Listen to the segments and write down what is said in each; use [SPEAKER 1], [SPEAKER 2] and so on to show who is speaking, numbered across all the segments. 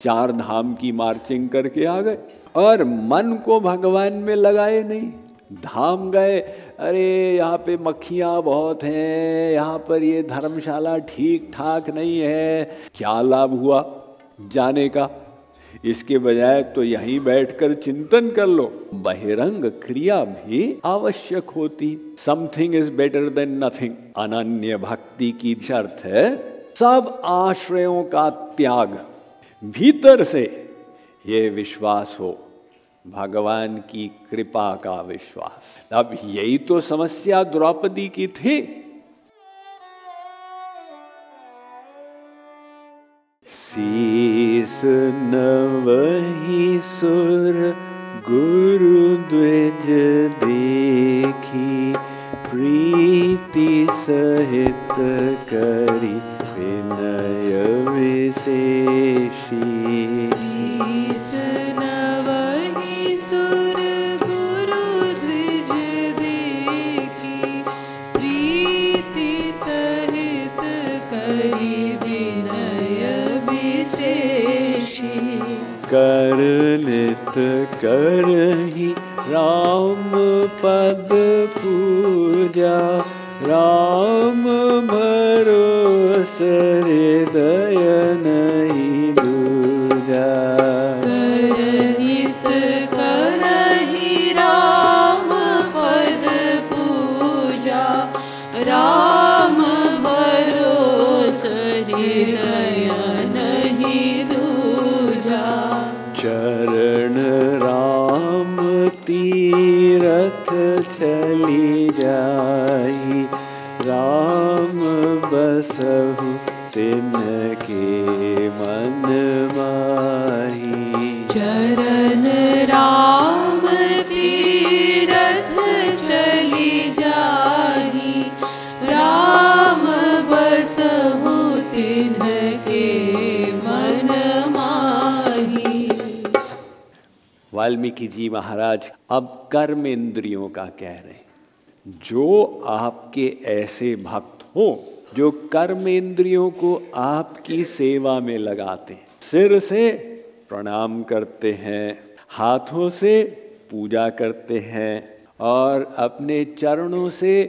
[SPEAKER 1] चार धाम की मार्चिंग करके आ गए और मन को भगवान में लगाए नहीं। धाम गए, अरे यहाँ पे मक्खियाँ बहुत हैं, यहाँ पर ये धर्मशाला ठीक ठाक नहीं है। क्या लाभ हुआ जाने का? इसके बजाय तो यहीं बैठकर चिंतन कर लो। बहिरंग क्रिया भी आवश्यक होती। Something is better than nothing. अनन्य भक्ति की शर्त है सब आश्रयों का त्याग, भीतर से ये विश्वास हो, भगवान की कृपा का विश्वास। अब यही तो समस्या द्रौपदी की थी। शीस नवहि सुर गुरु द्विज देखी, प्रीति सहित करी विनय विशेषी।
[SPEAKER 2] शीस नवहि सुर गुरु द्विज देखी, प्रीति सहित करी विनय विशेषी।
[SPEAKER 1] करलित करहि राम पद पूजा, राम भरोस हृदय नहीं दूजा।
[SPEAKER 2] करहित करहि राम पद पूजा, राम भरोस हृदय नहीं दूजा।
[SPEAKER 1] चरण राम तीरथ चली जाई, राम बसहु तिनके मन माही।
[SPEAKER 2] चरण राम तीरथ चली जाही, राम बसहु तिनके मन माही।
[SPEAKER 1] वाल्मीकि जी महाराज अब कर्म इंद्रियों का कह रहे हैं। जो आपके ऐसे भक्त हो जो कर्म इंद्रियों को आपकी सेवा में लगाते हैं, सिर से प्रणाम करते हैं, हाथों से पूजा करते हैं और अपने चरणों से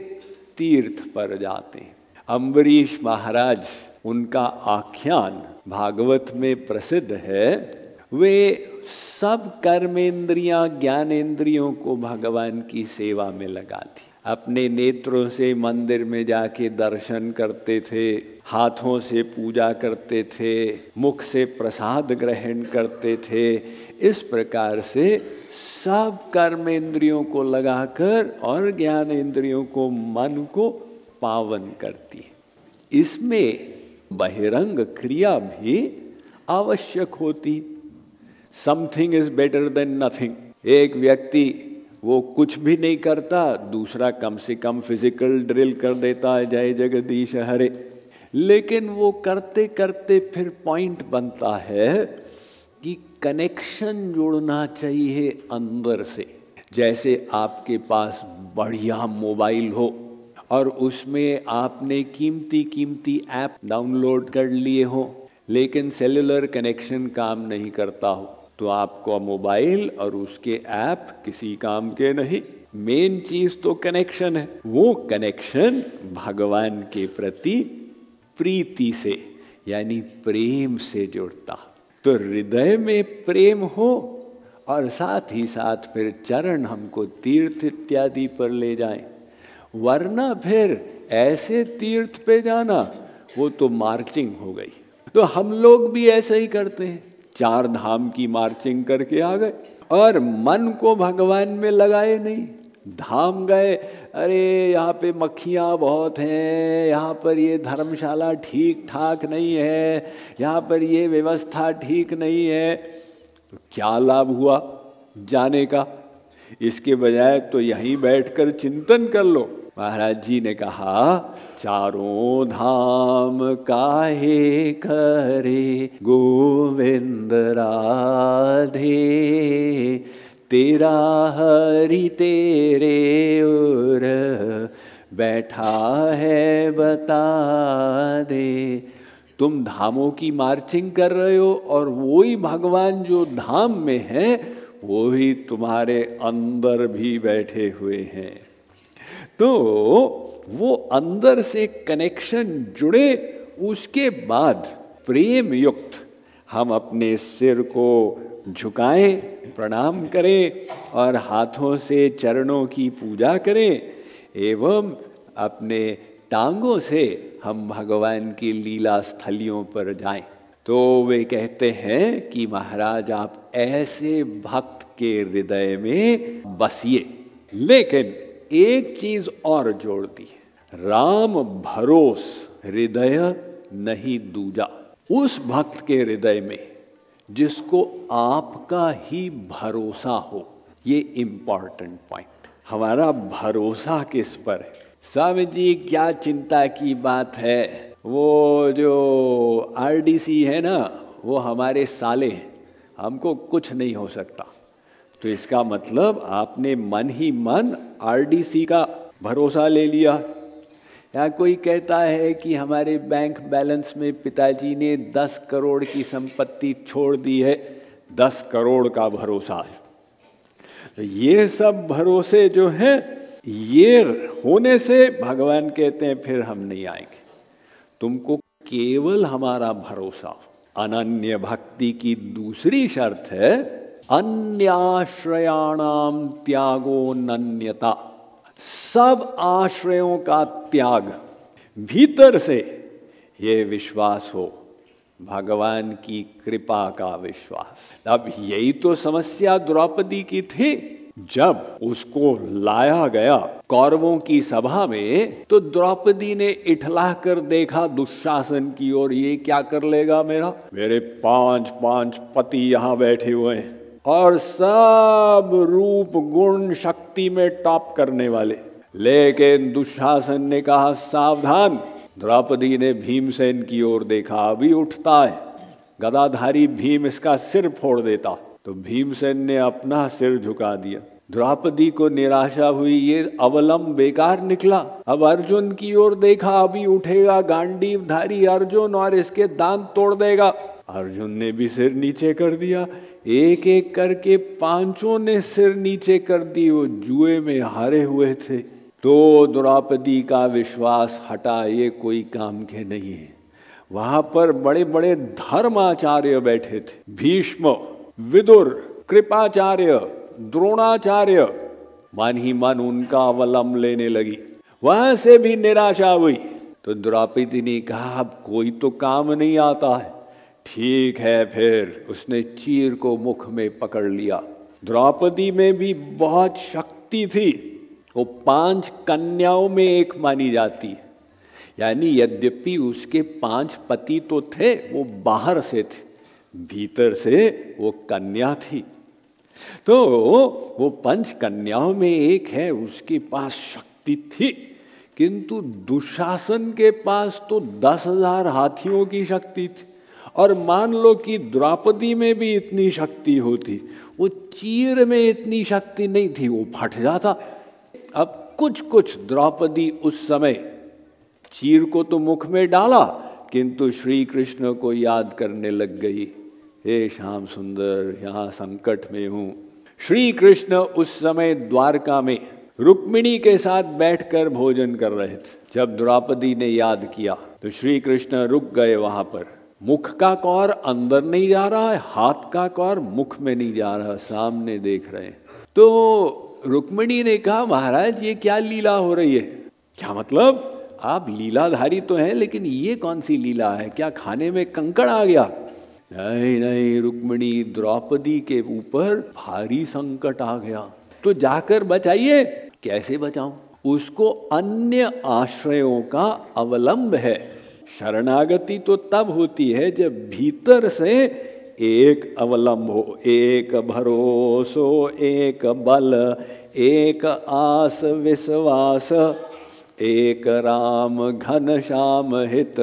[SPEAKER 1] तीर्थ पर जाते हैं। अम्बरीश महाराज, उनका आख्यान भागवत में प्रसिद्ध है। वे सब कर्मेंद्रियां ज्ञानेंद्रियों को भगवान की सेवा में लगाती। अपने नेत्रों से मंदिर में जाके दर्शन करते थे, हाथों से पूजा करते थे, मुख से प्रसाद ग्रहण करते थे। इस प्रकार से सब कर्मेंद्रियों को लगाकर और ज्ञानेंद्रियों को, मन को पावन करती है। इसमें बहिरंग क्रिया भी आवश्यक होती। Something is better than nothing. एक व्यक्ति वो कुछ भी नहीं करता, दूसरा कम से कम फिजिकल ड्रिल कर देता है, जय जगदीश हरे। लेकिन वो करते करते फिर पॉइंट बनता है कि कनेक्शन जोड़ना चाहिए अंदर से। जैसे आपके पास बढ़िया मोबाइल हो और उसमें आपने कीमती कीमती ऐप डाउनलोड कर लिए हो, लेकिन सेलुलर कनेक्शन काम नहीं करता हो, तो आपको मोबाइल और उसके ऐप किसी काम के नहीं। मेन चीज तो कनेक्शन है। वो कनेक्शन भगवान के प्रति प्रीति से यानी प्रेम से जुड़ता। तो हृदय में प्रेम हो और साथ ही साथ फिर चरण हमको तीर्थ इत्यादि पर ले जाएं। वरना फिर ऐसे तीर्थ पे जाना वो तो मार्चिंग हो गई। तो हम लोग भी ऐसे ही करते हैं, चार धाम की मार्चिंग करके आ गए और मन को भगवान में लगाए नहीं। धाम गए, अरे यहाँ पे मक्खियाँ बहुत हैं, यहाँ पर ये धर्मशाला ठीक ठाक नहीं है, यहाँ पर ये व्यवस्था ठीक नहीं है। तो क्या लाभ हुआ जाने का? इसके बजाय तो यहीं बैठकर चिंतन कर लो। महाराज जी ने कहा, चारों धाम काहे करे गोविंद राधे, तेरा हरि तेरे ओर बैठा है बता दे। तुम धामों की मार्चिंग कर रहे हो और वही भगवान जो धाम में है वही तुम्हारे अंदर भी बैठे हुए हैं। तो वो अंदर से कनेक्शन जुड़े, उसके बाद प्रेम युक्त हम अपने सिर को झुकाएं, प्रणाम करें और हाथों से चरणों की पूजा करें एवं अपने टांगों से हम भगवान की लीला स्थलियों पर जाएं। तो वे कहते हैं कि महाराज आप ऐसे भक्त के हृदय में बसिए। लेकिन एक चीज और जोड़ दी, राम भरोस हृदय नहीं दूजा। उस भक्त के हृदय में जिसको आपका ही भरोसा हो, ये इम्पॉर्टेंट पॉइंट। हमारा भरोसा किस पर है? स्वामी जी क्या चिंता की बात है, वो जो आरडीसी है ना वो हमारे साले हैं, हमको कुछ नहीं हो सकता। तो इसका मतलब आपने मन ही मन आरडीसी का भरोसा ले लिया। या कोई कहता है कि हमारे बैंक बैलेंस में पिताजी ने 10 करोड़ की संपत्ति छोड़ दी है, 10 करोड़ का भरोसा है। तो ये सब भरोसे जो हैं ये होने से भगवान कहते हैं फिर हम नहीं आएंगे, तुमको केवल हमारा भरोसा। अनन्य भक्ति की दूसरी शर्त है अन्याश्रयाणाम त्यागो नन्यता। सब आश्रयों का त्याग, भीतर से ये विश्वास हो, भगवान की कृपा का विश्वास। अब यही तो समस्या द्रौपदी की थी। जब उसको लाया गया कौरवों की सभा में तो द्रौपदी ने इठला कर देखा दुशासन की ओर, ये क्या कर लेगा मेरे 5 पति यहाँ बैठे हुए हैं और सब रूप गुण शक्ति में टॉप करने वाले। लेकिन दुशासन ने कहा सावधान। द्रौपदी ने भीमसेन की ओर देखा, अभी उठता है गदाधारी भीम, इसका सिर फोड़ देता। तो भीमसेन ने अपना सिर झुका दिया। द्रौपदी को निराशा हुई, ये अवलंब बेकार निकला। अब अर्जुन की ओर देखा, अभी उठेगा गांडीवधारी अर्जुन और इसके दांत तोड़ देगा। अर्जुन ने भी सिर नीचे कर दिया। एक एक करके 5 ने सिर नीचे कर दी। वो जुए में हारे हुए थे। तो द्रौपदी का विश्वास हटा, ये कोई काम के नहीं है। वहां पर बड़े बड़े धर्माचार्य बैठे थे, भीष्म, विदुर, कृपाचार्य, द्रोणाचार्य। मन ही मन उनका अवलंब लेने लगी। वहां से भी निराशा हुई। तो द्रौपदी ने कहा अब कोई तो काम नहीं आता है। ठीक है, फिर उसने चीर को मुख में पकड़ लिया। द्रौपदी में भी बहुत शक्ति थी। वो 5 कन्याओं में एक मानी जाती है। यानी यद्यपि उसके 5 पति तो थे, वो बाहर से थे, भीतर से वो कन्या थी। तो वो 5 कन्याओं में एक है, उसके पास शक्ति थी। किंतु दुशासन के पास तो 10,000 हाथियों की शक्ति थी। और मान लो कि द्रौपदी में भी इतनी शक्ति होती, वो चीर में इतनी शक्ति नहीं थी, वो फट जाता। अब कुछ द्रौपदी उस समय चीर को तो मुख में डाला, किंतु श्री कृष्ण को याद करने लग गई। हे श्याम सुंदर, यहाँ संकट में हूँ। श्री कृष्ण उस समय द्वारका में रुक्मिणी के साथ बैठकर भोजन कर रहे थे। जब द्रौपदी ने याद किया तो श्री कृष्ण रुक गए वहां पर। मुख का कौर अंदर नहीं जा रहा है, हाथ का कौर मुख में नहीं जा रहा, सामने देख रहे हैं। तो रुक्मिणी ने कहा महाराज ये क्या लीला हो रही है? क्या मतलब? आप लीलाधारी तो हैं, लेकिन ये कौन सी लीला है? क्या खाने में कंकड़ आ गया? नहीं रुक्मिणी, द्रौपदी के ऊपर भारी संकट आ गया, तो जाकर बचाइए। कैसे बचाऊं? उसको अन्य आश्रयों का अवलंब है। शरणागति तो तब होती है जब भीतर से एक अवलंब हो, एक भरोसो, एक बल, एक आस विश्वास, एक राम घन श्याम हित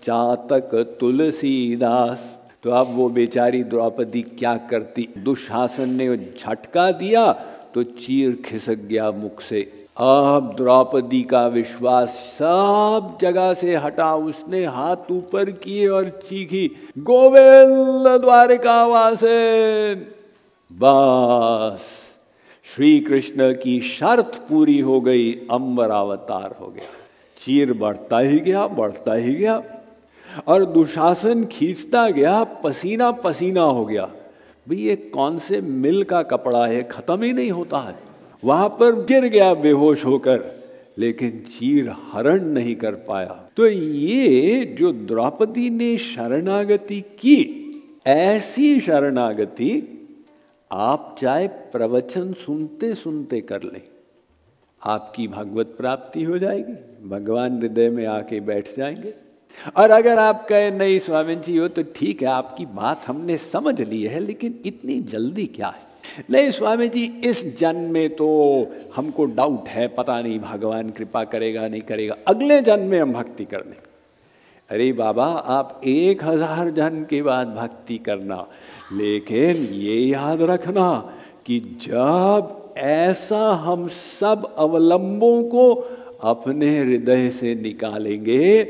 [SPEAKER 1] चातक तुलसीदास। तो अब वो बेचारी द्रौपदी क्या करती? दुशासन ने झटका दिया तो चीर खिसक गया मुख से। अब द्रौपदी का विश्वास सब जगह से हटा। उसने हाथ ऊपर किए और चीखी, गोविंद द्वारिकावासिन। बस श्री कृष्ण की शर्त पूरी हो गई, अंबर अवतार हो गया। चीर बढ़ता ही गया, बढ़ता ही गया, और दुशासन खींचता गया, पसीना पसीना हो गया। भाई ये कौन से मिल का कपड़ा है, खत्म ही नहीं होता है। वहां पर गिर गया बेहोश होकर, लेकिन चीर हरण नहीं कर पाया। तो ये जो द्रौपदी ने शरणागति की, ऐसी शरणागति आप चाहे प्रवचन सुनते सुनते कर लें, आपकी भगवत प्राप्ति हो जाएगी, भगवान हृदय में आके बैठ जाएंगे। और अगर आप कहे नहीं स्वामी जी हो तो ठीक है, आपकी बात हमने समझ ली है, लेकिन इतनी जल्दी क्या है? नहीं स्वामी जी, इस जन्म में तो हमको डाउट है, पता नहीं भगवान कृपा करेगा नहीं करेगा, अगले जन्म में हम भक्ति कर लेंगे। अरे बाबा, आप 1000 जन्म के बाद भक्ति करना, लेकिन ये याद रखना कि जब ऐसा हम सब अवलंबों को अपने हृदय से निकालेंगे,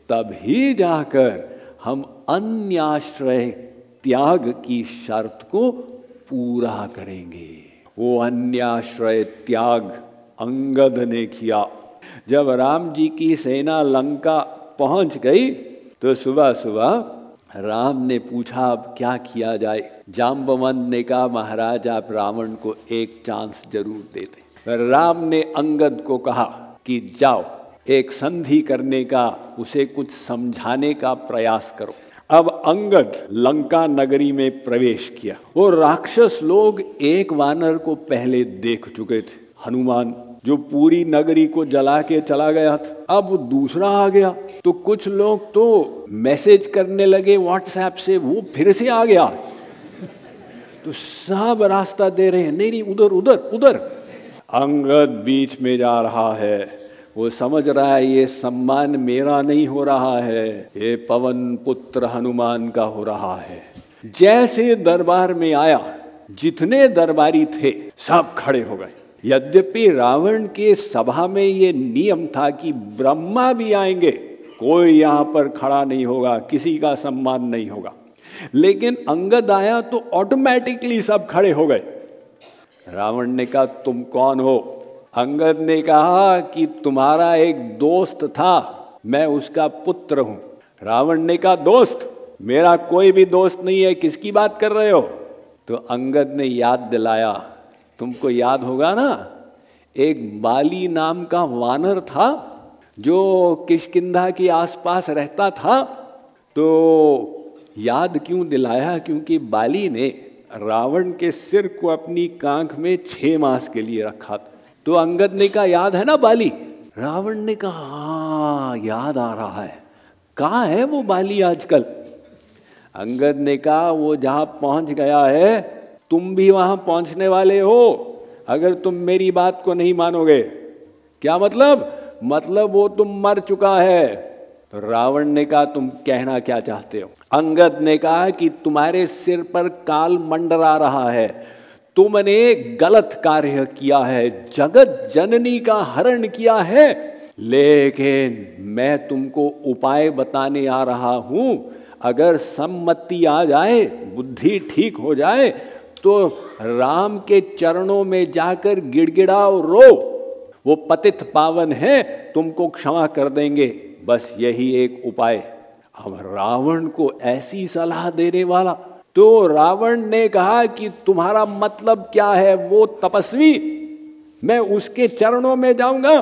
[SPEAKER 1] तभी जाकर हम अन्याश्रय त्याग की शर्त को पूरा करेंगे। वो अन्याश्रय त्याग अंगद ने किया। जब राम जी की सेना लंका पहुंच गई तो सुबह सुबह राम ने पूछा अब क्या किया जाए। जाम्बवंत ने कहा महाराज आप रावण को एक चांस जरूर दे दें। राम ने अंगद को कहा कि जाओ एक संधि करने का, उसे कुछ समझाने का प्रयास करो। अब अंगद लंका नगरी में प्रवेश किया। वो राक्षस लोग एक वानर को पहले देख चुके थे, हनुमान, जो पूरी नगरी को जला के चला गया था। अब दूसरा आ गया तो कुछ लोग तो मैसेज करने लगे व्हाट्सएप से, वो फिर से आ गया। तो सब रास्ता दे रहे हैं, नहीं नहीं उधर उधर उधर। अंगद बीच में जा रहा है। वो समझ रहा है ये सम्मान मेरा नहीं हो रहा है, ये पवन पुत्र हनुमान का हो रहा है। जैसे दरबार में आया, जितने दरबारी थे सब खड़े हो गए। यद्यपि रावण के सभा में ये नियम था कि ब्रह्मा भी आएंगे, कोई यहाँ पर खड़ा नहीं होगा, किसी का सम्मान नहीं होगा, लेकिन अंगद आया तो ऑटोमेटिकली सब खड़े हो गए। रावण ने कहा तुम कौन हो? अंगद ने कहा कि तुम्हारा एक दोस्त था, मैं उसका पुत्र हूं। रावण ने कहा दोस्त? मेरा कोई भी दोस्त नहीं है, किसकी बात कर रहे हो? तो अंगद ने याद दिलाया, तुमको याद होगा ना, एक बाली नाम का वानर था जो किष्किंधा के आसपास रहता था। तो याद क्यों दिलाया? क्योंकि बाली ने रावण के सिर को अपनी कांख में 6 मास के लिए रखा था। तो अंगद ने कहा याद है ना बाली? रावण ने कहा हाँ याद आ रहा है, कहाँ है वो बाली आजकल? अंगद ने कहा वो जहाँ पहुँच गया है तुम भी वहाँ पहुँचने वाले हो, अगर तुम मेरी बात को नहीं मानोगे। क्या मतलब? मतलब वो तुम मर चुका है। तो रावण ने कहा तुम कहना क्या चाहते हो? अंगद ने कहा कि तुम्हारे सिर पर काल मंडरा रहा है, तुमने गलत कार्य किया है, जगत जननी का हरण किया है, लेकिन मैं तुमको उपाय बताने आ रहा हूं। अगर सम्मति आ जाए, बुद्धि ठीक हो जाए, तो राम के चरणों में जाकर गिड़गिड़ाओ, रो, वो पतित पावन है, तुमको क्षमा कर देंगे। बस यही एक उपाय। अब रावण को ऐसी सलाह देने वाला, तो रावण ने कहा कि तुम्हारा मतलब क्या है? वो तपस्वी, मैं उसके चरणों में जाऊंगा?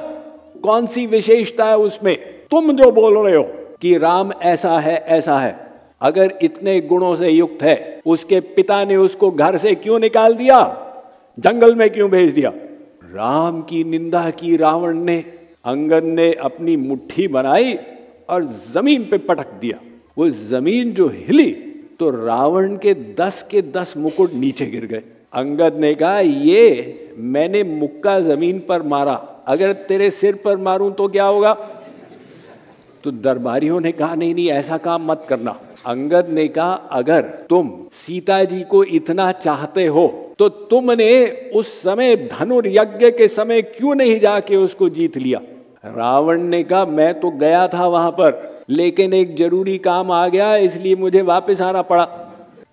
[SPEAKER 1] कौन सी विशेषता है उसमें? तुम जो बोल रहे हो कि राम ऐसा है ऐसा है, अगर इतने गुणों से युक्त है, उसके पिता ने उसको घर से क्यों निकाल दिया? जंगल में क्यों भेज दिया? राम की निंदा की रावण ने। अंगद ने अपनी मुट्ठी बनाई और जमीन पे पटक दिया। वो जमीन जो हिली तो रावण के 10 मुकुट नीचे गिर गए। अंगद ने कहा ये मैंने मुक्का जमीन पर मारा, अगर तेरे सिर पर मारूं तो क्या होगा? तो दरबारियों ने कहा नहीं नहीं ऐसा काम मत करना। अंगद ने कहा अगर तुम सीता जी को इतना चाहते हो तो तुमने उस समय धनुर्यज्ञ के समय क्यों नहीं जाके उसको जीत लिया। रावण ने कहा मैं तो गया था वहां पर, लेकिन एक जरूरी काम आ गया इसलिए मुझे वापस आना पड़ा।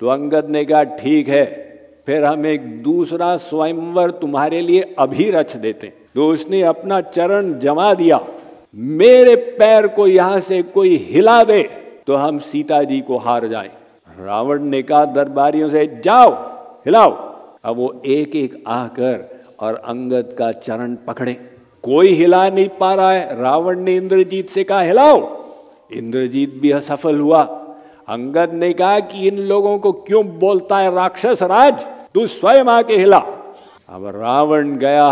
[SPEAKER 1] तो अंगद ने कहा ठीक है, फिर हम एक दूसरा स्वयंवर तुम्हारे लिए अभी रच देते। तो उसने अपना चरण जमा दिया, मेरे पैर को यहां से कोई हिला दे तो हम सीता जी को हार जाएं। रावण ने कहा दरबारियों से जाओ हिलाओ। अब वो एक एक आकर और अंगद का चरण पकड़े, कोई हिला नहीं पा रहा है। रावण ने इंद्रजीत से कहा हिलाओ, इंद्रजीत भी असफल हुआ। अंगद ने कहा कि इन लोगों को क्यों बोलता है राक्षस राज, तू स्वयं आके हिला। अब रावण गया,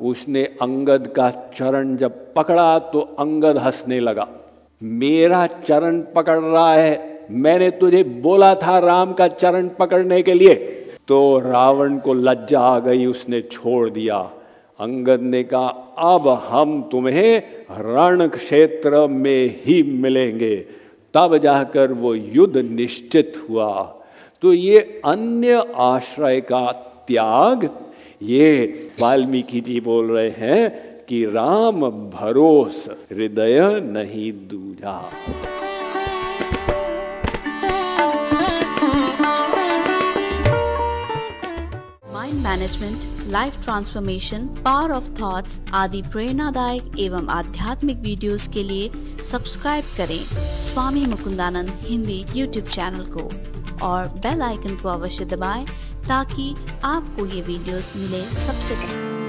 [SPEAKER 1] उसने अंगद का चरण जब पकड़ा तो अंगद हंसने लगा, मेरा चरण पकड़ रहा है, मैंने तुझे बोला था राम का चरण पकड़ने के लिए। तो रावण को लज्जा आ गई, उसने छोड़ दिया। अंगद ने कहा अब हम तुम्हें रण क्षेत्र में ही मिलेंगे। तब जाकर वो युद्ध निश्चित हुआ। तो ये अन्य आश्रय का त्याग, ये वाल्मीकि जी बोल रहे हैं कि राम भरोस हृदय नहीं दूजा।
[SPEAKER 3] Mind management, life transformation, power of thoughts आदि प्रेरणादायक एवं आध्यात्मिक वीडियोस के लिए सब्सक्राइब करें स्वामी मुकुंदानंद हिंदी यूट्यूब चैनल को और बेल आइकन को अवश्य दबाएं ताकि आपको ये वीडियोस मिले सबसे पहले।